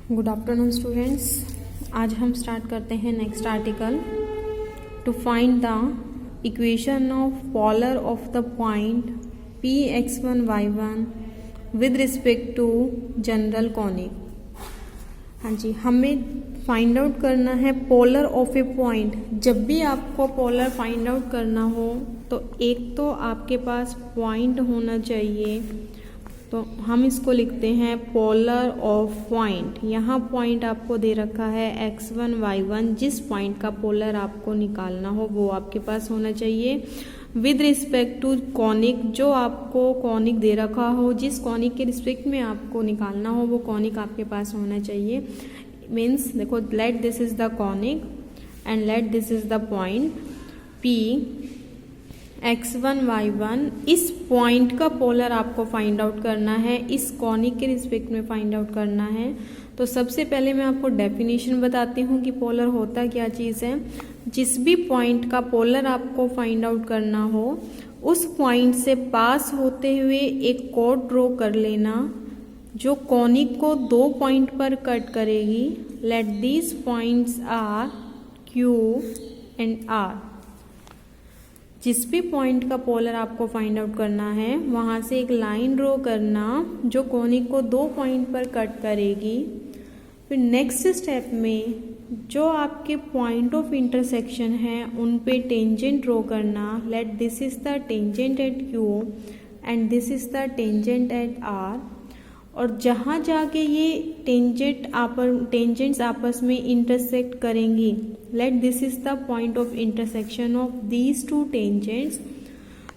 Good afternoon students. आज हम start करते हैं next article. To find the equation of polar of the point P x one y one with respect to general conic. हाँ जी, हमें find out करना है पोलर ऑफ ए पॉइंट। जब भी आपको पोलर फाइंड आउट करना हो तो एक तो आपके पास पॉइंट होना चाहिए, तो हम इसको लिखते हैं पोलर ऑफ पॉइंट। यहाँ पॉइंट आपको दे रखा है x1 y1। जिस पॉइंट का पोलर आपको निकालना हो वो आपके पास होना चाहिए। विद रिस्पेक्ट टू कॉनिक, जो आपको कॉनिक दे रखा हो, जिस कॉनिक के रिस्पेक्ट में आपको निकालना हो वो कॉनिक आपके पास होना चाहिए। मीन्स देखो, let this is the conic and let this is the point P x1 y1। इस पॉइंट का पोलर आपको फाइंड आउट करना है, इस कॉनिक के रिस्पेक्ट में फाइंड आउट करना है। तो सबसे पहले मैं आपको डेफिनेशन बताती हूँ कि पोलर होता क्या चीज़ है। जिस भी पॉइंट का पोलर आपको फाइंड आउट करना हो उस पॉइंट से पास होते हुए एक कॉर्ड ड्रॉ कर लेना जो कॉनिक को दो पॉइंट पर कट करेगी। Let these points are Q and R। जिस भी पॉइंट का पोलर आपको फाइंड आउट करना है वहाँ से एक लाइन ड्रॉ करना जो कॉनिक को दो पॉइंट पर कट करेगी। फिर नेक्स्ट स्टेप में जो आपके पॉइंट ऑफ इंटरसेक्शन है उन पे टेंजेंट ड्रॉ करना। Let this is the tangent at Q and this is the tangent at R। और जहाँ जाके ये टेंजेंट्स आपस में इंटरसेक्ट करेंगी, let this is the point of intersection of these two tangents.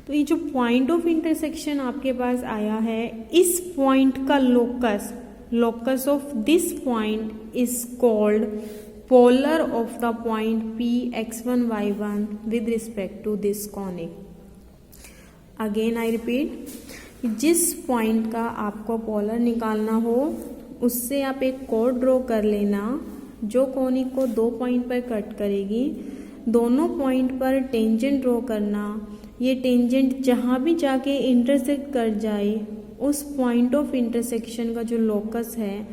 तो ये जो पॉइंट ऑफ इंटरसेक्शन आपके पास आया है, इस पॉइंट का locus of this point is called polar of the point P x1 y1 with respect to this conic. Again I repeat, जिस point का आपको पोलर निकालना हो उससे आप एक कॉर्ड ड्रॉ कर लेना जो कॉनिक को दो पॉइंट पर कट करेगी। दोनों पॉइंट पर टेंजेंट ड्रॉ करना। ये टेंजेंट जहाँ भी जाके इंटरसेक्ट कर जाए उस पॉइंट ऑफ इंटरसेक्शन का जो लोकस है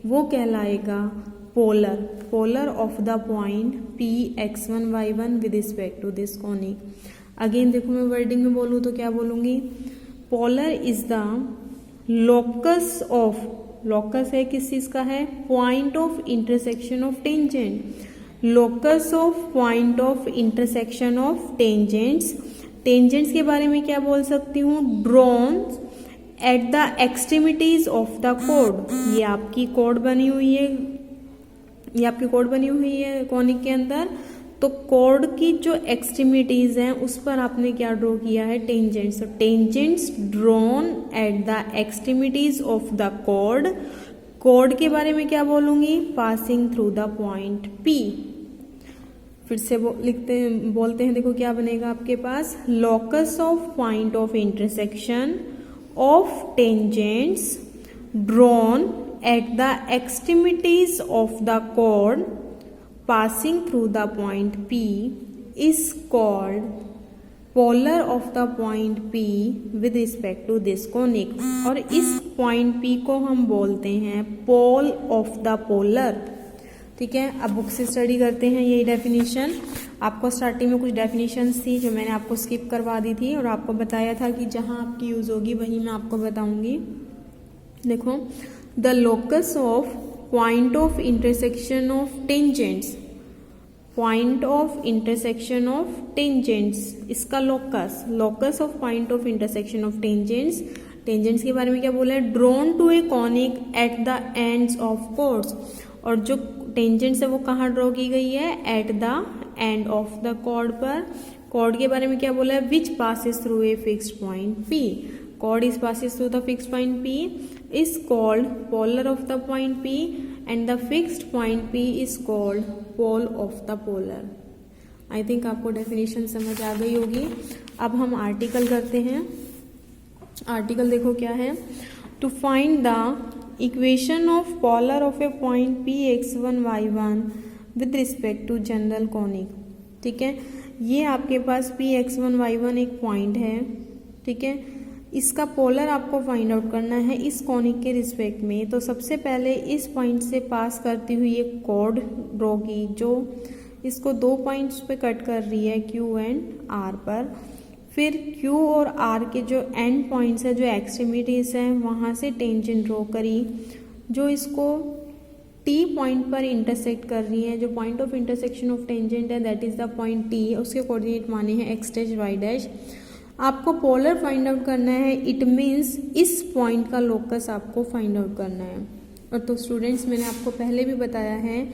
वो कहलाएगा polar of the point P x1 y1 with respect to this conic. Again देखो, मैं वर्डिंग में बोलूँ तो क्या बोलूँगी? Polar is the locus of, locus है किस चीज का है? Point of intersection of tangent. Locus of point of intersection of tangents. Tangents के बारे में क्या बोल सकती हूँ? Drawn at the extremities of the chord. ये आपकी कॉर्ड बनी हुई है, ये आपकी कॉर्ड बनी हुई है कॉनिक के अंदर। तो कॉर्ड की जो एक्सट्रीमिटीज हैं उस पर आपने क्या ड्रॉ किया है? Tangents. Tangents drawn at the extremities of the chord. Chord के बारे में क्या बोलूंगी? Passing through the point P। फिर से बोलते हैं, देखो क्या बनेगा आपके पास? Locus of point of intersection of tangents drawn at the extremities of the chord passing through the point P is called polar of the point P with respect to this conic। और इस point P को हम बोलते हैं pole of the polar। ठीक है, अब book से स्टडी करते हैं यही डेफिनेशन। आपको स्टार्टिंग में कुछ डेफिनेशंस थी जो मैंने आपको स्किप करवा दी थी और आपको बताया था कि जहाँ आपकी यूज होगी वही मैं आपको बताऊंगी। देखो, the locus of point of intersection of tangents, point of intersection of tangents, इसका locus of point of intersection of tangents. Tangents के बारे में क्या बोला है? Drawn to a conic at the ends of chords. और जो टेंजेंट्स है वो कहाँ ड्रॉ की गई है? At the end of the chord पर। कॉर्ड के बारे में क्या बोला है? Which passes through a fixed point P। Chord is passes through the fixed point P is called polar of the point P and the fixed point P is called pole of the polar। I think आपको definition समझ आ गई होगी। अब हम article करते हैं। Article देखो क्या है? To find the equation of polar of a point P x1 y1 with respect to general conic. ठीक है, ये आपके पास P x1 y1 एक पॉइंट है। ठीक है, इसका पोलर आपको फाइंड आउट करना है इस कॉनिक के रिस्पेक्ट में। तो सबसे पहले इस पॉइंट से पास करती हुई एक कॉर्ड ड्रॉ की जो इसको 2 पॉइंट्स पे कट कर रही है, Q एंड R पर। फिर Q और R के जो एंड पॉइंट्स है, जो एक्सट्रीमिटीज हैं, वहाँ से टेंजेंट ड्रॉ करी जो इसको T पॉइंट पर इंटरसेक्ट कर रही है। जो point of intersection of tangent है that is the point T, उसके कोऑर्डिनेट माने हैं x डैश y डैश। आपको पोलर फाइंड आउट करना है, इट मीन्स इस पॉइंट का लोकस आपको फाइंड आउट करना है। और तो स्टूडेंट्स मैंने आपको पहले भी बताया है,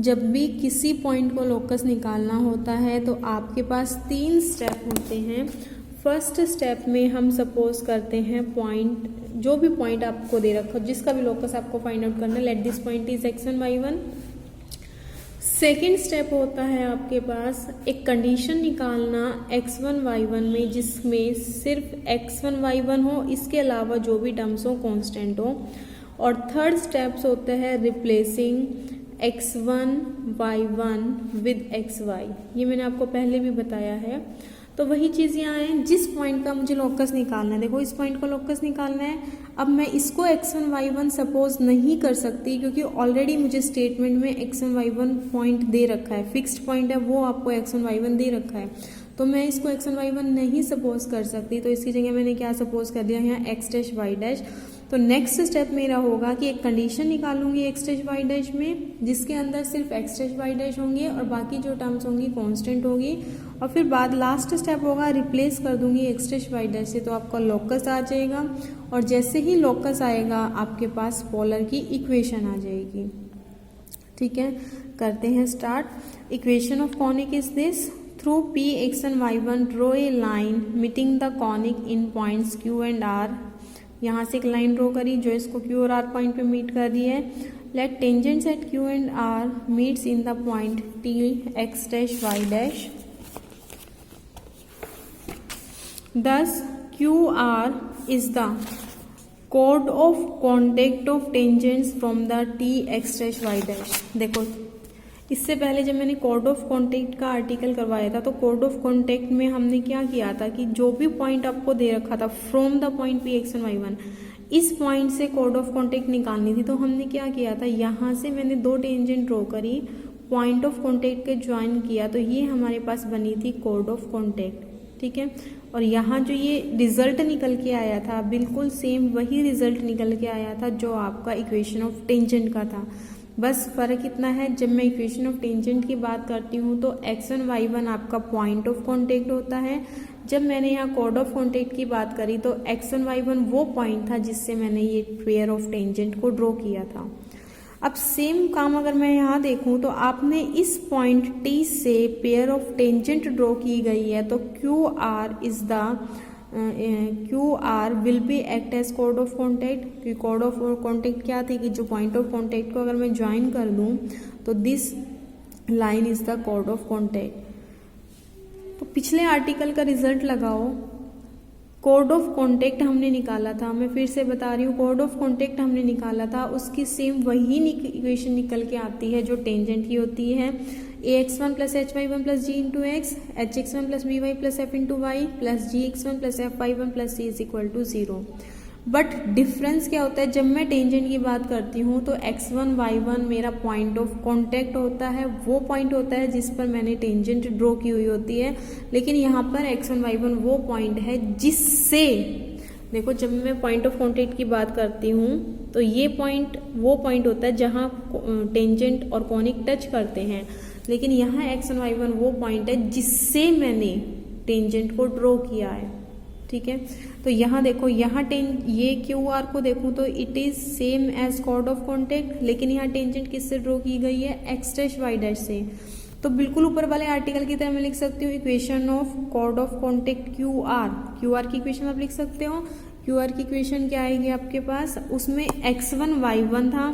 जब भी किसी पॉइंट को लोकस निकालना होता है तो आपके पास 3 स्टेप होते हैं। फर्स्ट स्टेप में हम सपोज करते हैं पॉइंट, जो भी पॉइंट आपको दे रखा हो, जिसका भी लोकस आपको फाइंड आउट करना है, let this point is x1 y1। Second step होता है आपके पास एक कंडीशन निकालना x1 y1 में, जिसमें सिर्फ x1 y1 हो, इसके अलावा जो भी टर्म्स हो कांस्टेंट हो। और थर्ड स्टेप्स होते हैं replacing x1 y1 with xy, ये मैंने आपको पहले भी बताया है। तो वही चीज़ यहाँ है, जिस पॉइंट का मुझे लोकस निकालना है, देखो इस पॉइंट को लोकस निकालना है। अब मैं इसको x1 y1 सपोज नहीं कर सकती क्योंकि ऑलरेडी मुझे स्टेटमेंट में x1 y1 पॉइंट दे रखा है, फिक्स्ड पॉइंट है, वो आपको x1 y1 दे रखा है। तो मैं इसको x1 y1 नहीं सपोज कर सकती, तो इसकी जगह मैंने क्या सपोज कर दिया यहाँ x डैश y डैश। तो नेक्स्ट स्टेप मेरा होगा कि एक कंडीशन निकालूंगी x डैश y डैश में, जिसके अंदर सिर्फ x डैश y डैश होंगे और बाकी जो टर्म्स होंगी कांस्टेंट होगी। और फिर बाद लास्ट स्टेप होगा रिप्लेस कर दूंगी x डैश y डैश से, तो आपका लोकस आ जाएगा। और जैसे ही लोकस आएगा आपके पास पोलर की इक्वेशन आ जाएगी। ठीक है, करते हैं start. Equation of conic is this, through P x1 y1 draw a line meeting the conic in points Q and R। यहाँ से एक लाइन ड्रॉ करी जो इसको Q और R पॉइंट पे मीट कर रही है। Let tangents at Q and R meets in the point T x dash y dash. Thus QR is the chord of contact of tangents from the T x dash y dash। देखो इससे पहले जब मैंने code of contact का article करवाया था तो code of contact में हमने क्या किया था कि जो भी पॉइंट आपको दे रखा था from the point P x1 y1, इस पॉइंट से कोड ऑफ कॉन्टेक्ट निकालनी थी। तो हमने क्या किया था, यहाँ से मैंने 2 टेंजेंट ड्रॉ करी, पॉइंट ऑफ कॉन्टेक्ट के ज्वाइन किया, तो ये हमारे पास बनी थी कोड ऑफ कॉन्टेक्ट। ठीक है, और यहाँ जो ये रिजल्ट निकल के आया था बिल्कुल सेम वही रिजल्ट निकल के आया था जो आपका इक्वेशन ऑफ टेंजेंट का था। बस फ़र्क इतना है, जब मैं इक्वेशन ऑफ टेंजेंट की बात करती हूँ तो x1 y1 आपका पॉइंट ऑफ कॉन्टेक्ट होता है। जब मैंने यहाँ कोड ऑफ कॉन्टेक्ट की बात करी तो x1 y1 वो पॉइंट था जिससे मैंने ये पेयर ऑफ टेंजेंट को ड्रॉ किया था। अब सेम काम अगर मैं यहाँ देखूँ तो आपने इस पॉइंट T से पेयर ऑफ टेंजेंट ड्रॉ की गई है, तो QR will be act as कोड ऑफ कॉन्टेक्ट। कि कोड ऑफ कॉन्टेक्ट क्या थी कि जो पॉइंट ऑफ कॉन्टेक्ट को अगर मैं ज्वाइन कर दूँ तो दिस लाइन इज द कोड ऑफ कॉन्टेक्ट। तो पिछले आर्टिकल का रिजल्ट लगाओ, कोड ऑफ कॉन्टेक्ट हमने निकाला था, मैं फिर से बता रही हूँ, कोड ऑफ कॉन्टेक्ट हमने निकाला था, उसकी सेम वही इक्वेशन निकल के आती है जो टेंजेंट की होती है। ax1 plus hy1 plus g into x, hx1 plus by plus f into y plus gx1 plus fy1 plus c is equal to 0। But difference क्या होता है, जब मैं टेंजेंट की बात करती हूँ तो x1 y1 मेरा पॉइंट ऑफ कॉन्टेक्ट होता है, वो पॉइंट होता है जिस पर मैंने टेंजेंट ड्रॉ की हुई होती है। लेकिन यहाँ पर x1 y1 वो पॉइंट है जिससे, देखो जब मैं पॉइंट ऑफ कॉन्टेक्ट की बात करती हूँ तो ये पॉइंट वो पॉइंट होता है जहाँ टेंजेंट और कॉनिक टच करते हैं, लेकिन यहाँ x1 y1 वो पॉइंट है जिससे मैंने टेंजेंट को ड्रॉ किया है। ठीक है, तो यहाँ देखो, यहाँ ये QR को देखूँ तो इट इज सेम एज कोड ऑफ कॉन्टेक्ट, लेकिन यहाँ टेंजेंट किससे ड्रॉ की गई है, x डैश y डैश से। तो बिल्कुल ऊपर वाले आर्टिकल की तरह मैं लिख सकती हूँ equation of code of contact QR की इक्वेशन आप लिख सकते हो। QR की इक्वेशन क्या आएगी आपके पास, उसमें x1 y1 था,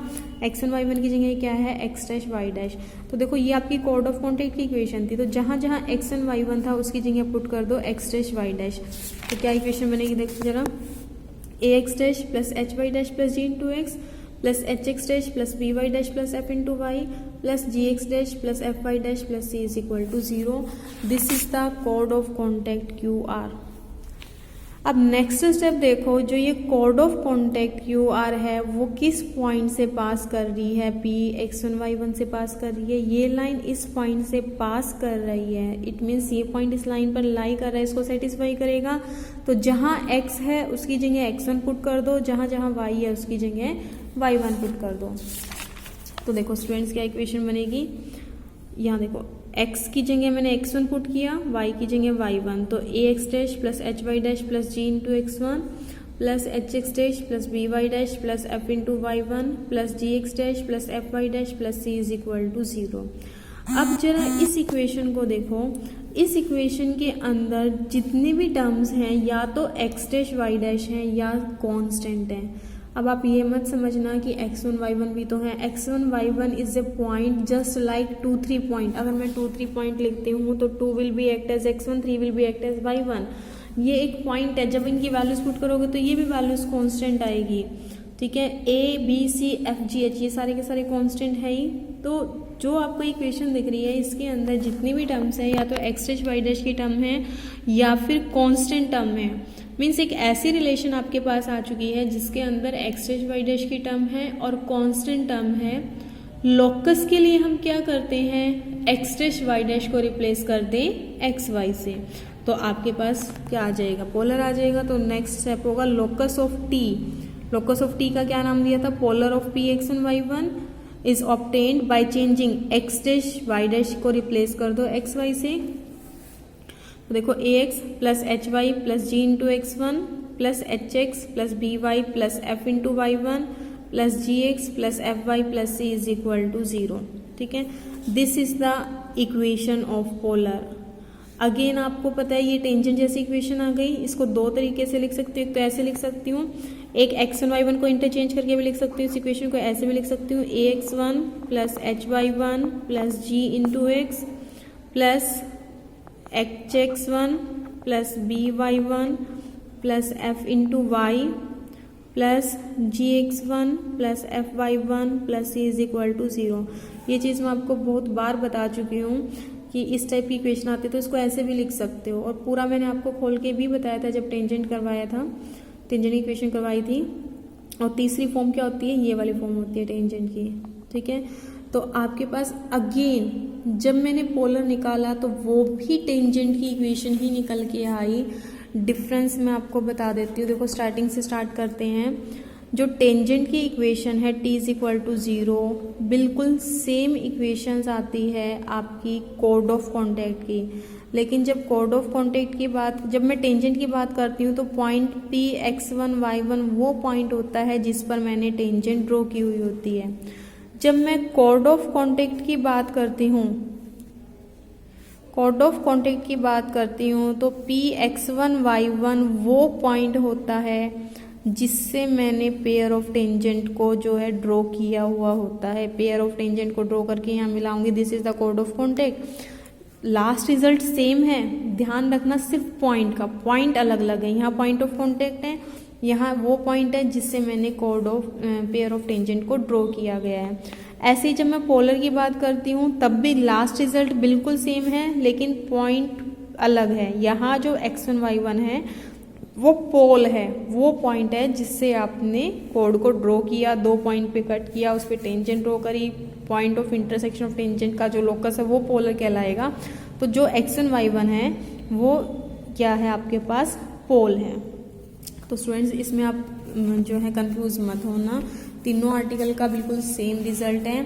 x1 y1 की जगह क्या है x डैश y डैश। तो देखो ये आपकी कोड ऑफ कॉन्टेक्ट की इक्वेशन थी, तो जहाँ जहाँ x1 y1 था उसकी जगह पुट कर दो x डैश y डैश। तो क्या इक्वेशन बनेगी, देखो जरा, ax dash plus hy dash plus g into x plus hx dash plus by dash plus f into y plus gx dash plus fy dash plus c is equal to 0। This is the कोड of contact QR। अब next step देखो, जो ये कोड of contact Q R है वो किस point से पास कर रही है, पी x1 y1 से पास कर रही है। ये लाइन इस पॉइंट से पास कर रही है, इट मीन्स ये पॉइंट इस लाइन पर लाई कर रहा है, इसको सेटिस्फाई करेगा। तो जहाँ x है उसकी जगह x1 पुट कर दो, जहाँ जहाँ y है उसकी जगह y1 पुट कर दो। तो देखो स्टूडेंट्स क्या इक्वेशन बनेगी, यहाँ देखो x की जगह मैंने x1 पुट किया, y की जगह y1, तो ax dash plus h y dash plus g into x1 plus h x dash plus b y dash plus f into y1 plus g x dash plus f y dash plus c is equal to 0। अब जरा इस equation को देखो, इस equation के अंदर जितने भी टर्म्स हैं या तो x डैश y डैश हैं या कांस्टेंट हैं। अब आप ये मत समझना कि x1 y1 भी तो है, x1 y1 is a point just like 2 3 point. अगर मैं 2 3 पॉइंट लिखती हूँ तो 2 will be act as x1, 3 will be act as y1। ये एक पॉइंट है, जब इनकी वैल्यूज पुट करोगे तो ये भी वैल्यूज कांस्टेंट आएगी, ठीक है। a b c f g h ये सारे के सारे कांस्टेंट है ही। तो जो आपको इक्वेशन दिख रही है इसके अंदर जितने भी टर्म्स हैं या तो x डैश y डैश की टर्म है या फिर कांस्टेंट टर्म है, मीन्स एक ऐसी रिलेशन आपके पास आ चुकी है जिसके अंदर x डैश y डैश की टर्म है और कांस्टेंट टर्म है। लोकस के लिए हम क्या करते हैं, x डैश y डैश को रिप्लेस कर दें x y से, तो आपके पास क्या आ जाएगा, पोलर आ जाएगा। तो नेक्स्ट स्टेप होगा locus of t। Locus of t का क्या नाम दिया था, polar of p x1 y1 is obtained by changing x dash y dash को रिप्लेस कर दो x y से। तो देखो ax plus h y plus g into x1 plus h x plus b y plus f into y1 plus g x plus f y plus c is equal to 0, ठीक है। This is the equation of polar. Again आपको पता है ये tangent जैसी equation आ गई। इसको दो तरीके से लिख सकती हूँ, एक तो ऐसे लिख सकती हूँ, एक x1 y1 को इंटरचेंज करके भी लिख सकती हूँ, इस इक्वेशन को ऐसे भी लिख सकती हूँ, ax1 plus h y one plus g into x plus h x one plus b y one plus f into y plus g x one plus f y one plus c is equal to 0। ये चीज़ मैं आपको बहुत बार बता चुकी हूँ कि इस type की इक्वेशन आती है तो इसको ऐसे भी लिख सकते हो, और पूरा मैंने आपको खोल के भी बताया था जब टेंजेंट करवाया था, टेंजेंट इक्वेशन करवाई थी। और तीसरी फॉर्म क्या होती है, ये वाली फॉर्म होती है टेंजेंट की, ठीक है। तो आपके पास अगेन जब मैंने पोलर निकाला तो वो भी टेंजेंट की इक्वेशन ही निकल के आई। डिफरेंस मैं आपको बता देती हूँ, देखो स्टार्टिंग से स्टार्ट करते हैं। जो टेंजेंट की इक्वेशन है t इज इक्वल टू 0, बिल्कुल सेम इक्वेशंस आती है आपकी कोड ऑफ कॉन्टैक्ट की। लेकिन जब कोड ऑफ कॉन्टैक्ट की बात, जब मैं टेंजेंट की बात करती हूँ तो पॉइंट p x1 y1 वो पॉइंट होता है जिस पर मैंने टेंजेंट ड्रॉ की हुई होती है। जब मैं कोड ऑफ कॉन्टैक्ट की बात करती हूँ, कोड ऑफ कॉन्टैक्ट की बात करती हूँ तो p x1 y1 वो पॉइंट होता है जिससे मैंने पेयर ऑफ टेंजेंट को जो है ड्रॉ किया हुआ होता है। पेयर ऑफ टेंजेंट को ड्रॉ करके यहाँ मिलाऊंगी, दिस इज द कोड of contact. Last result same है, ध्यान रखना सिर्फ पॉइंट का, पॉइंट अलग अलग है। यहाँ पॉइंट ऑफ कॉन्टैक्ट है, यहाँ वो पॉइंट है जिससे मैंने code of pair of tangent को ड्रॉ किया गया है। ऐसे ही जब मैं पोलर की बात करती हूँ तब भी लास्ट रिजल्ट बिल्कुल सेम है लेकिन पॉइंट अलग है। यहाँ जो x1 y1 है वो पोल है, वो पॉइंट है जिससे आपने कोड को ड्रॉ किया, दो पॉइंट पे कट किया, उस पर टेंजेंट ड्रॉ करी। Point of intersection of tangent का जो लोकस है वो पोलर कहलाएगा। तो जो x1 y1 है वो क्या है आपके पास, पोल है। तो स्टूडेंट्स इसमें आप जो है कंफ्यूज मत होना, तीनों आर्टिकल का बिल्कुल सेम रिजल्ट है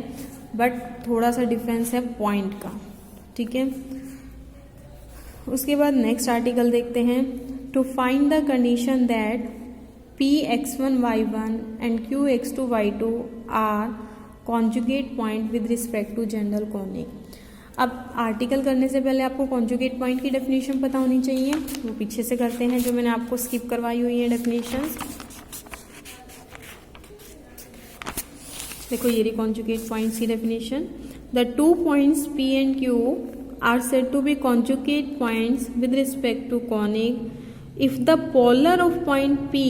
बट थोड़ा सा डिफरेंस है पॉइंट का, ठीक है। उसके बाद नेक्स्ट आर्टिकल देखते हैं। To find the condition that p x1 y1 and q x2 y2 are conjugate point with respect to general conic. अब आर्टिकल करने से पहले आपको कॉन्जुगेट पॉइंट की डेफिनेशन पता होनी चाहिए, वो पीछे से करते हैं जो मैंने आपको स्किप करवाई हुई है डेफिनेशंस। देखो ये रही कॉन्जुगेट पॉइंट्स की definition. The two points p and q are said to be conjugate points with respect to conic if the polar of point p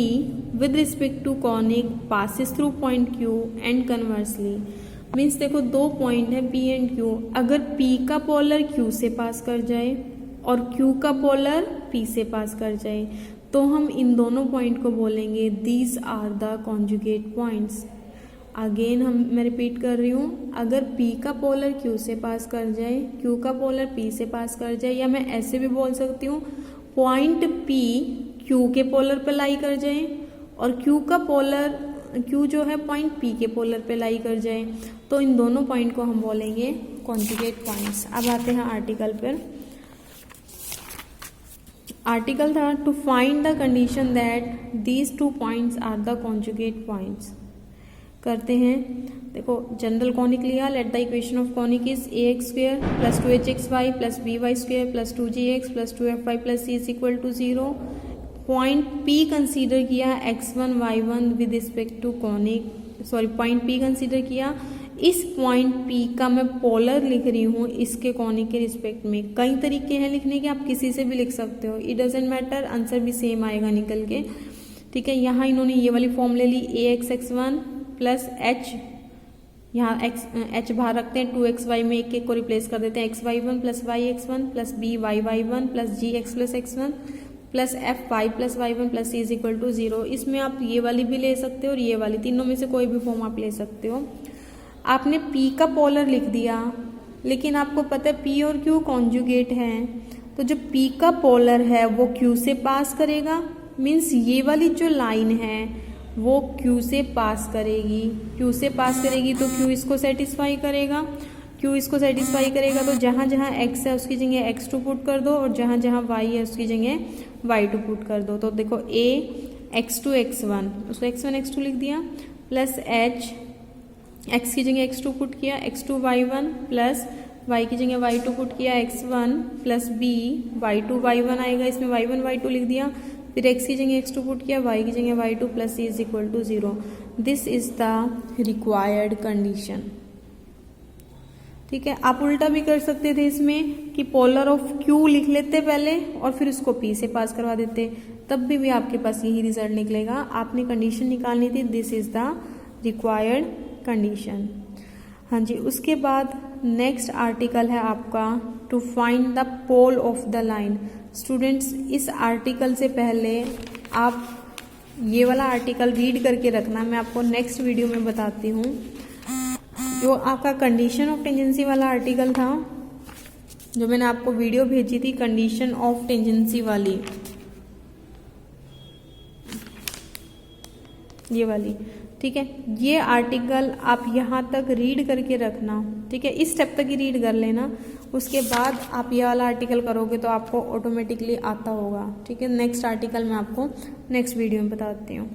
with respect to conic passes through point q and conversely। Means देखो दो point है p and q, अगर p का polar q से पास कर जाए और q का पोलर p से पास कर जाए तो हम इन दोनों पॉइंट को बोलेंगे these are the conjugate points. Again मैं रिपीट कर रही हूँ, अगर P का पोलर Q से पास कर जाए, Q का पोलर P से पास कर जाए, या मैं ऐसे भी बोल सकती हूँ पॉइंट P Q के पोलर पे लाई कर जाए और Q जो है पॉइंट P के पोलर पे लाई कर जाए, तो इन दोनों पॉइंट को हम बोलेंगे कॉन्जुगेट पॉइंट्स। अब आते हैं आर्टिकल पर। आर्टिकल था to find the condition that these two points are the conjugate points. करते हैं, देखो जनरल कॉनिक लिया, let the equation of conic is ax square plus 2hxy plus by square plus 2gx plus 2fy plus c is equal to 0। Point P consider किया x1 y1 with respect to conic, point P consider किया। इस point P का मैं polar लिख रही हूँ इसके conic के रिस्पेक्ट में। कई तरीके हैं लिखने के, आप किसी से भी लिख सकते हो, इट डजेंट मैटर, आंसर भी सेम आएगा निकल के। ठीक है, यहाँ इन्होंने ये वाली फॉर्म ले ली ax x1 प्लस h, यहाँ h बाहर रखते हैं, 2xy में एक को रिप्लेस कर देते हैं, xy1 plus yx1 plus by1 plus gx plus x1 plus fy plus y1 plus c is equal to 0। इसमें आप ये वाली भी ले सकते हो और ये वाली, तीनों में से कोई भी फॉर्म आप ले सकते हो। आपने P का पोलर लिख दिया, लेकिन आपको पता है P और Q कॉन्जुगेट हैं, तो जो P का पोलर है वो Q से पास करेगा, मीन्स ये वाली जो लाइन है वो Q से पास करेगी। Q से पास करेगी तो Q इसको सेटिस्फाई करेगा, Q इसको सेटिस्फाई करेगा तो जहाँ जहाँ x है उसकी जगह x2 पुट कर दो और जहाँ जहाँ y है उसकी जगह y2 पुट कर दो। तो देखो a x2 x1, उसको x1 x2 लिख दिया, प्लस h x की जगह x2 पुट किया, x2 y1 प्लस y की जगह y2 पुट किया, x1 plus b y2 y1 आएगा, इसमें y1 y2 लिख दिया, फिर x की जगह x2 पुट किया, y की जगह y2 plus c is equal to 0। This is the required condition. ठीक है, आप उल्टा भी कर सकते थे इसमें कि पोलर ऑफ Q लिख लेते पहले और फिर उसको P से पास करवा देते, तब भी आपके पास यही रिजल्ट निकलेगा। आपने कंडीशन निकालनी थी, this is the required condition. हाँ जी, उसके बाद नेक्स्ट आर्टिकल है आपका to find the pole of the line. Students, इस आर्टिकल से पहले आप ये वाला आर्टिकल रीड करके रखना, मैं आपको नेक्स्ट वीडियो में बताती हूँ। जो आपका कंडीशन ऑफ टेंजेंसी वाला आर्टिकल था, जो मैंने आपको वीडियो भेजी थी कंडीशन ऑफ टेंजेंसी वाली, ये वाली, ठीक है, ये आर्टिकल आप यहाँ तक रीड करके रखना। ठीक है, इस स्टेप तक ही रीड कर लेना, उसके बाद आप ये वाला आर्टिकल करोगे तो आपको ऑटोमेटिकली आता होगा। ठीक है, नेक्स्ट आर्टिकल मैं आपको नेक्स्ट वीडियो में बताती हूँ।